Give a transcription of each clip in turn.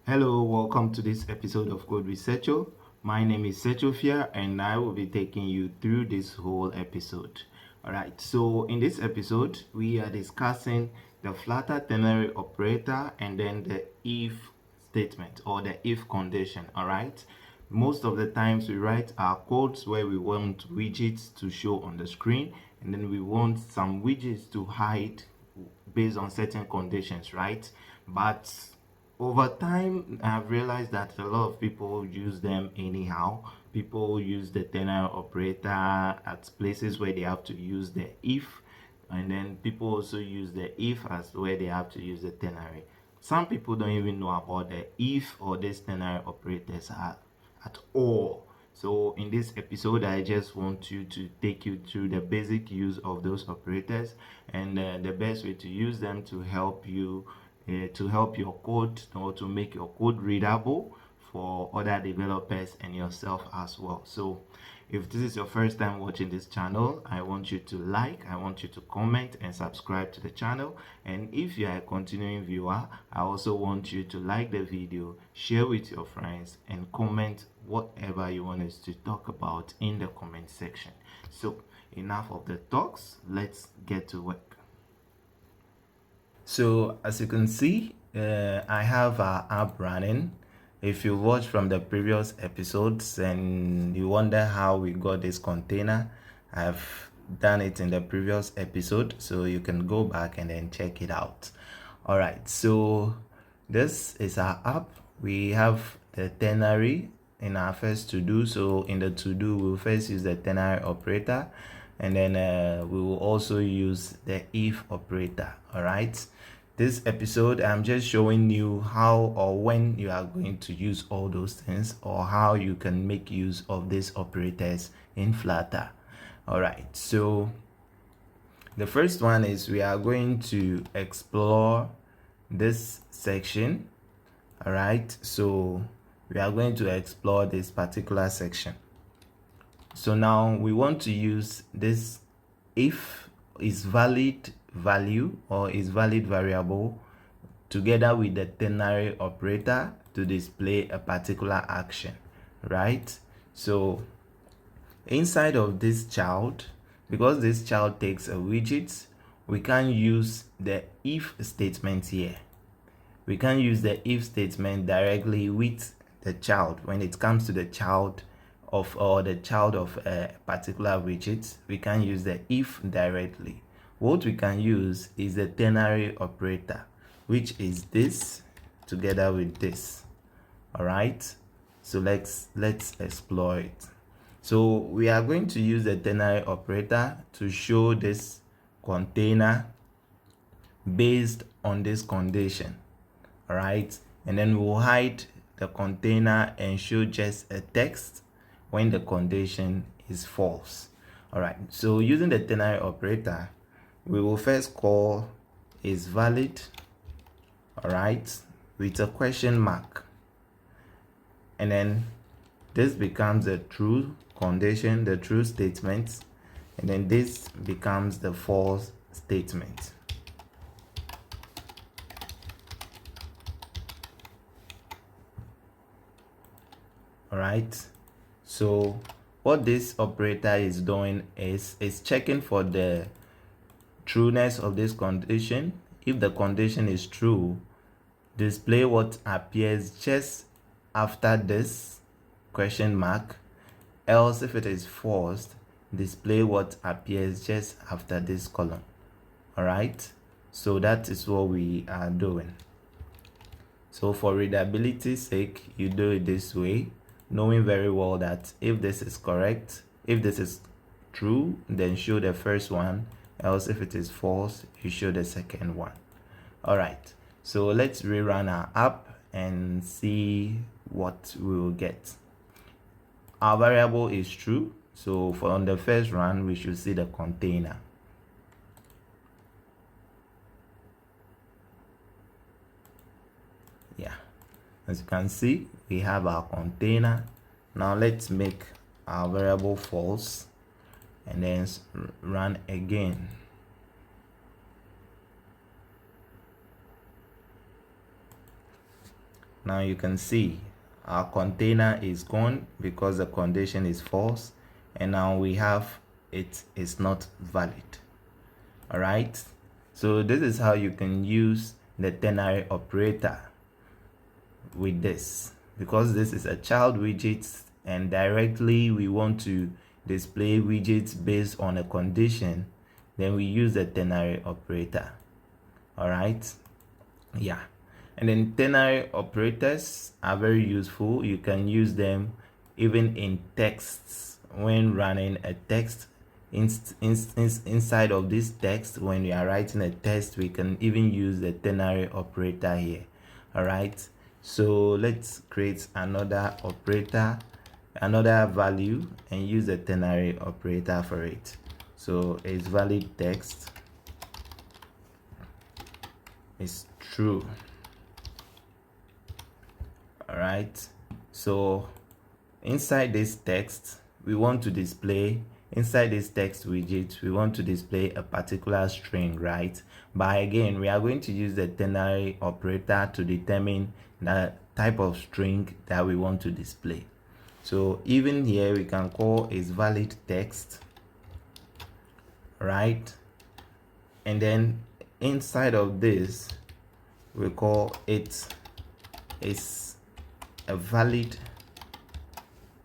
Hello, welcome to this episode of Code with Secho. My name is Sechofia and I will be taking you through this whole episode. Alright, so in this episode, we are discussing the Flutter ternary operator and then the if statement or the if condition. Alright, most of the times we write our codes where we want widgets to show on the screen and then we want some widgets to hide based on certain conditions, right? But over time, I've realized that a lot of people use them anyhow. People use the ternary operator at places where they have to use the if, and then people also use the if as where they have to use the ternary. Some people don't even know about the if or this ternary operators at all. So in this episode, I just want you to take you through the basic use of those operators and the best way to use them to help your code or to make your code readable for other developers and yourself as well. So if this is your first time watching this channel, I want you to like, I want you to comment and subscribe to the channel. And if you are a continuing viewer, I also want you to like the video, share with your friends and comment whatever you want us to talk about in the comment section. So enough of the talks, let's get to work. So as you can see, I have our app running. If you watch from the previous episodes and you wonder how we got this container, I've done it in the previous episode, so you can go back and then check it out. All right, so this is our app. We have the ternary in our first to do. So in the to do, we'll first use the ternary operator, and then we will also use the if operator. All right, this episode I'm just showing you how or when you are going to use all those things, or how you can make use of these operators in Flutter. All right, so the first one is we are going to explore this section. All right, so we are going to explore this particular section. So now we want to use this if is valid value or is valid variable together with the ternary operator to display a particular action, right? So inside of this child, because this child takes a widget, we can use the if statement here. We can use the if statement directly with the child. When it comes to the child of a particular widget, we can use the if directly. What we can use is the ternary operator, which is this together with this. All right, so let's explore it. So we are going to use the ternary operator to show this container based on this condition. All right, and then we'll hide the container and show just a text when the condition is false. All right, so using the ternary operator, we will first call is valid, all right, with a question mark, and then this becomes a true condition, the true statement, and then this becomes the false statement. All right, so what this operator is doing is checking for the trueness of this condition. If the condition is true, display what appears just after this question mark, else if it is false, display what appears just after this column. All right, so that is what we are doing. So for readability's sake, you do it this way, knowing very well that if this is correct, if this is true, then show the first one, else if it is false, you show the second one. All right, so let's rerun our app and see what we will get. Our variable is true, so for on the first run we should see the container. Yeah, as you can see, we have our container. Now let's make our variable false and then run again. Now you can see our container is gone because the condition is false, and now we have it is not valid. All right, so this is how you can use the ternary operator with this, because this is a child widget and directly we want to display widgets based on a condition, then we use the ternary operator. All right, yeah. And then ternary operators are very useful. You can use them even in texts when running a text. Inside of this text, when we are writing a text, we can even use the ternary operator here. All right, so let's create another operator, another value, and use the ternary operator for it. So it's valid text is true. All right, so inside this text we want to display, inside this text widget we want to display a particular string, right? But again, we are going to use the ternary operator to determine the type of string that we want to display. So even here we can call is valid text, right? And then inside of this we call it is a valid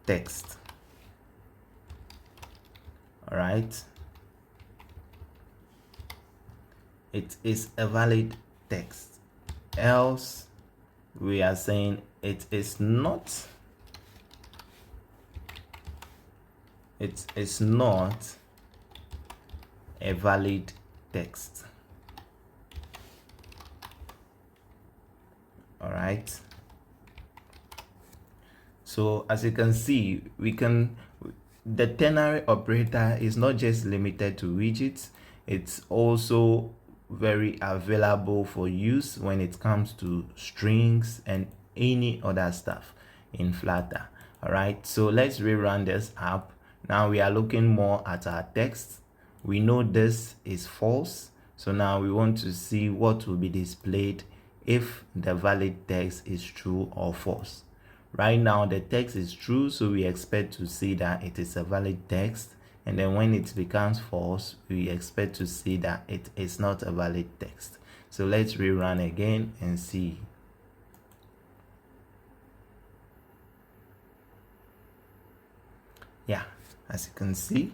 text. All right, it is a valid text, else we are saying it is not a valid text. All right, so as you can see, the ternary operator is not just limited to widgets, it's also very available for use when it comes to strings and any other stuff in Flutter. All right, so let's rerun this app. Now we are looking more at our text. We know this is false, so now we want to see what will be displayed if the valid text is true or false. Right now the text is true, so we expect to see that it is a valid text, and then when it becomes false, we expect to see that it is not a valid text. So let's rerun again and see. Yeah, as you can see,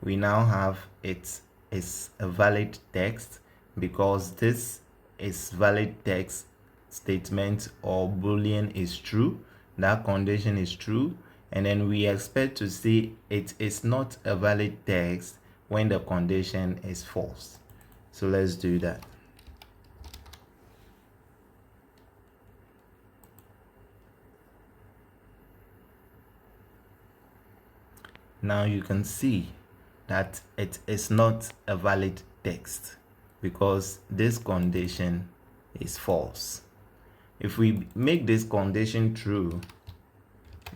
we now have it is a valid text because this is valid text statement or boolean is true, that condition is true, and then we expect to see it is not a valid text when the condition is false. So let's do that. Now you can see that it is not a valid text because this condition is false. If we make this condition true,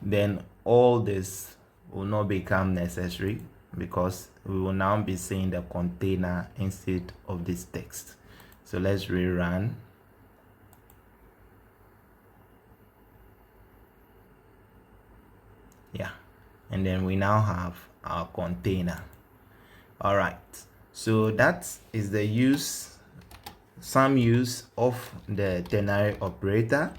then all this will not become necessary because we will now be seeing the container instead of this text. So let's rerun. Yeah, and then we now have our container. All right, so that is the some use of the ternary operator.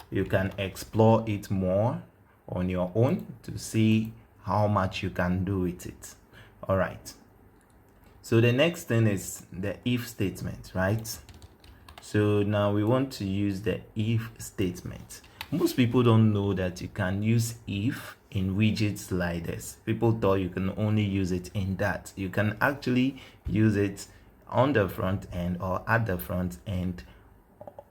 You can explore it more on your own to see how much you can do with it. All right, so the next thing is the if statement, right? So now we want to use the if statement. Most people don't know that you can use if in widgets like this. People thought you can only use it in that. You can actually use it on the front end or at the front end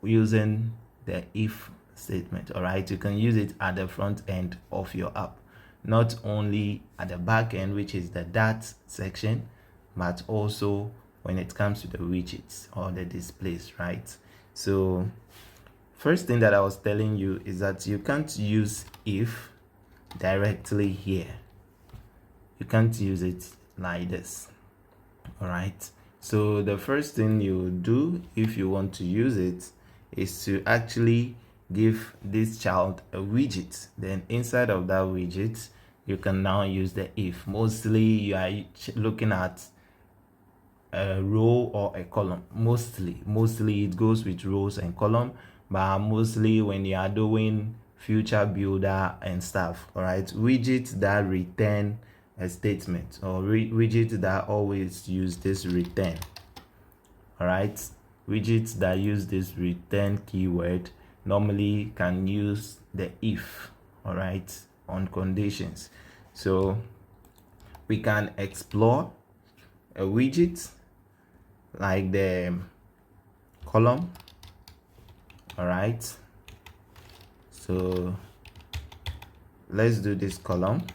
using the if statement. All right, you can use it at the front end of your app, not only at the back end, which is the that section, but also when it comes to the widgets or the displays, right? So first thing that I was telling you is that you can't use if directly here. You can't use it like this. All right, so the first thing you do if you want to use it is to actually give this child a widget. Then inside of that widget, you can now use the if. Mostly you are looking at a row or a column. Mostly it goes with rows and column, but mostly when you are doing future builder and stuff, all right, widgets that return a statement, or widgets that always use this return, all right, widgets that use this return keyword normally can use the if, all right, on conditions. So we can explore a widget like the column, all right. So let's do this column.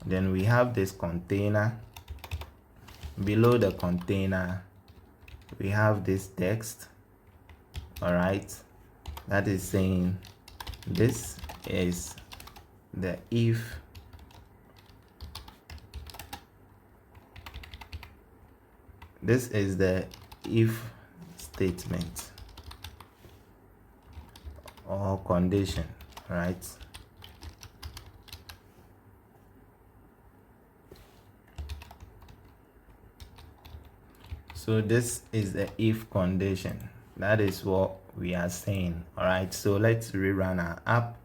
Then we have this container. Below the container we have this text, all right, that is saying this is the if statement or condition, right? So this is the if condition. That is what we are saying, all right. So let's rerun our app,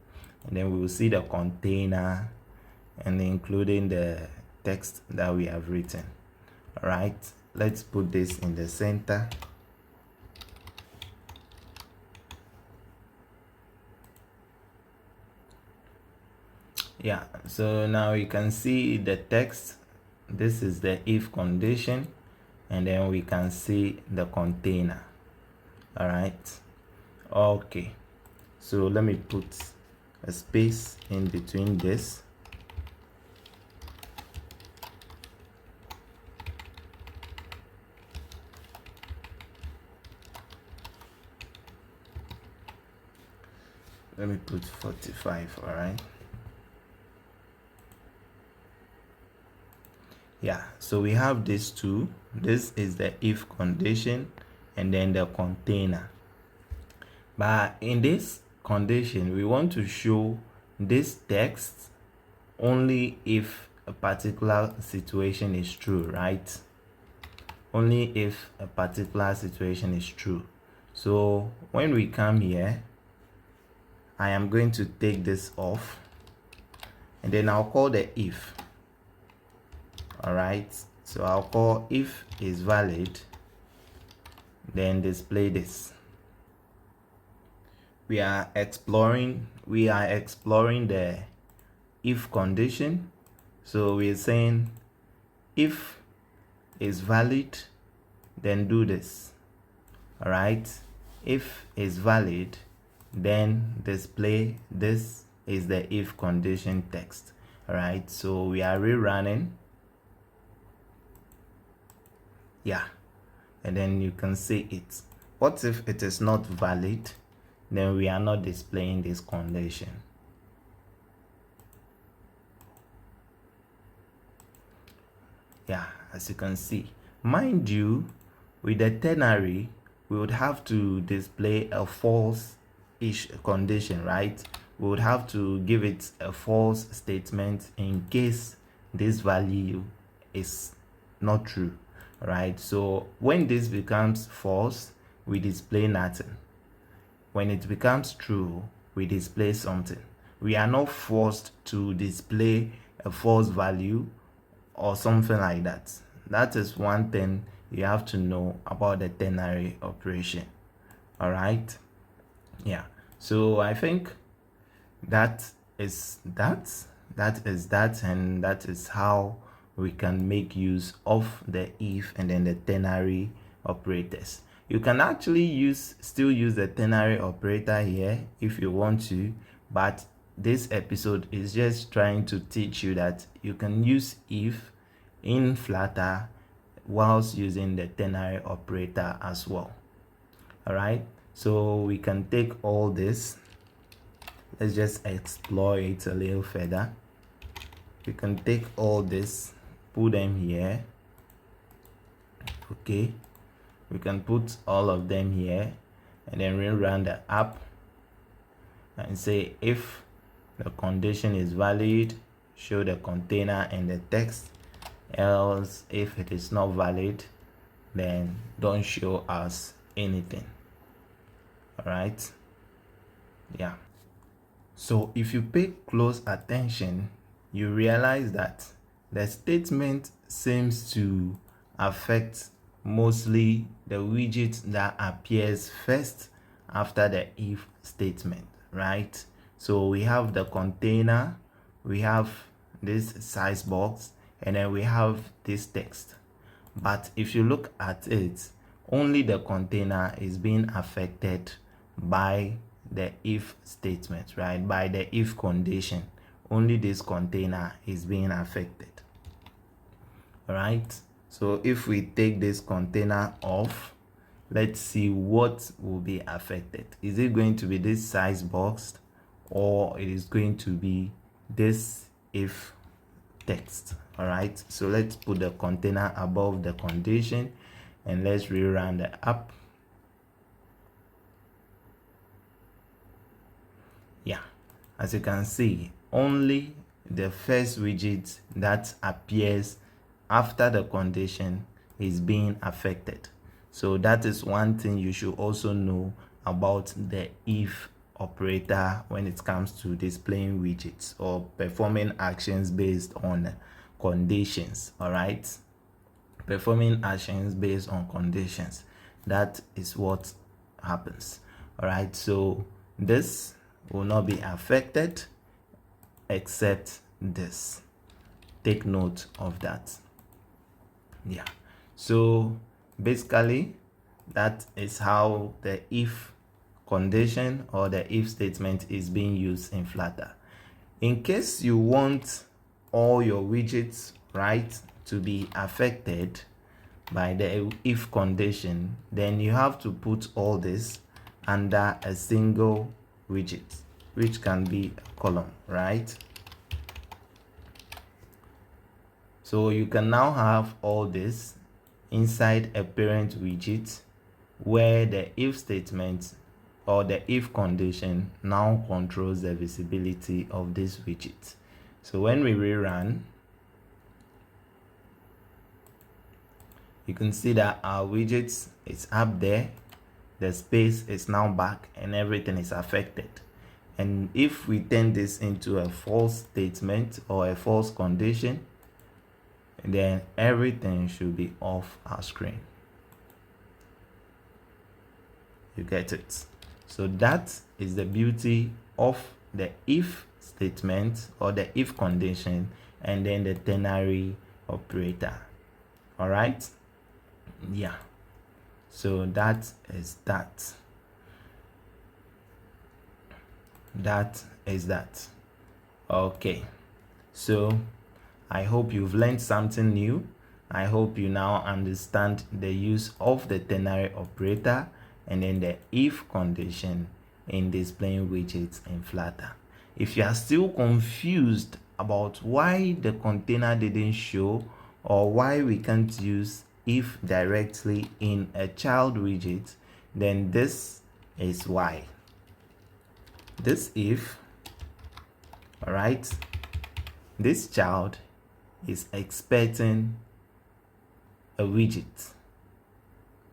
and then we will see the container and including the text that we have written, all right. Let's put this in the center. Yeah, so now you can see the text. This is the if condition, and then we can see the container, all right. Okay, so let me put a space in between this. Let me put 45, all right. Yeah, so we have these two. This is the if condition and then the container. But in this condition, we want to show this text only if a particular situation is true, right? Only if a particular situation is true. So when we come here, I am going to take this off, and then I'll call the if, all right. So I'll call if is valid, then display this. We are exploring the if condition. So we're saying if is valid, then do this, all right. If is valid, then display this is the if condition text, all right. So we are rerunning, yeah, and then you can see it. What if it is not valid? Then we are not displaying this condition. Yeah, as you can see, mind you, with the ternary we would have to display a false-ish condition, right? We would have to give it a false statement in case this value is not true, right? So when this becomes false, we display nothing. When it becomes true, we display something. We are not forced to display a false value or something like that. That is one thing you have to know about the ternary operation, all right. Yeah, so I think that is that, and that is how we can make use of the if and then the ternary operators. You can actually still use the ternary operator here if you want to, but this episode is just trying to teach you that you can use if in Flutter whilst using the ternary operator as well, all right. So we can take all this, let's just explore it a little further. We can take all this, put them here, okay. We can put all of them here and then rerun the app. and say if the condition is valid, show the container and the text, else if it is not valid, then don't show us anything. All right, yeah. So if you pay close attention, you realize that the statement seems to affect mostly the widget that appears first after the if statement, right? So we have the container, we have this size box, and then we have this text. But if you look at it, only the container is being affected by the if statement, right? By the if condition. Only this container is being affected. All right. So if we take this container off, let's see what will be affected. Is it going to be this size box, or it is going to be this if text? All right, so let's put the container above the condition and let's rerun the app. Yeah, as you can see, only the first widget that appears after the condition is being affected. So that is one thing you should also know about the if operator when it comes to displaying widgets or performing actions based on conditions. All right, performing actions based on conditions, that is what happens. All right, so this will not be affected except this. Take note of that. Yeah, so basically that is how the if condition or the if statement is being used in Flutter. In case you want all your widgets, right, to be affected by the if condition, then you have to put all this under a single widget, which can be a column, right? So you can now have all this inside a parent widget where the if statement or the if condition now controls the visibility of this widget. So when we rerun, you can see that our widgets is up there, the space is now back, and everything is affected. And if we turn this into a false statement or a false condition, then everything should be off our screen. You get it? So that is the beauty of the if statement or the if condition and then the ternary operator. All right, yeah, so that is that. Okay, so I hope you've learned something new. I hope you now understand the use of the ternary operator and then the if condition in displaying widgets in Flutter. If you are still confused about why the container didn't show or why we can't use if directly in a child widget, then this is why. This if, all right, this child is expecting a widget,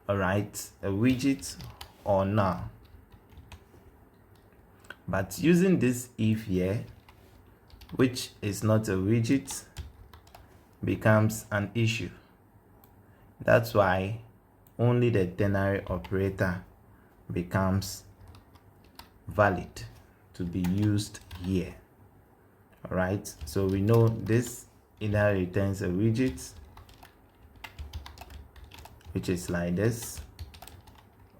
all right, a widget or null. But using this if here, which is not a widget, becomes an issue. That's why only the ternary operator becomes valid to be used here. All right, so we know this either returns a widget, which is like this,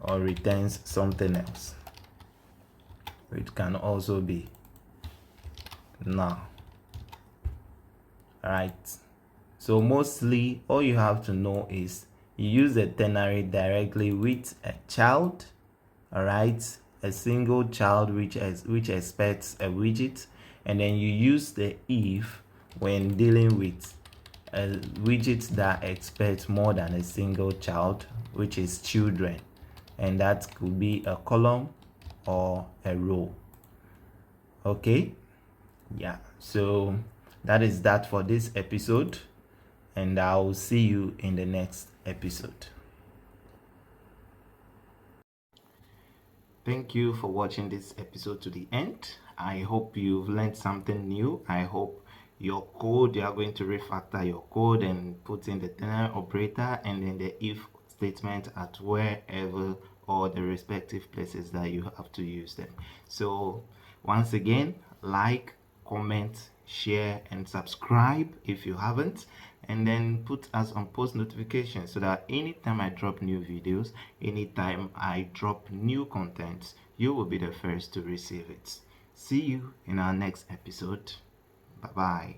or returns something else, which can also be null. All right, so mostly all you have to know is you use the ternary directly with a child, all right, a single child which expects a widget, and then you use the if when dealing with a widget that expects more than a single child, which is children, and that could be a column or a row. Okay, yeah, so that is that for this episode, and I'll see you in the next episode. Thank you for watching this episode to the end. I hope you've learned something new. I hope your code, you are going to refactor your code and put in the ternary operator and then the if statement at wherever or the respective places that you have to use them. So once again, like, comment, share, and subscribe if you haven't, and then put us on post notifications so that anytime I drop new videos, anytime I drop new content, you will be the first to receive it. See you in our next episode. Bye bye.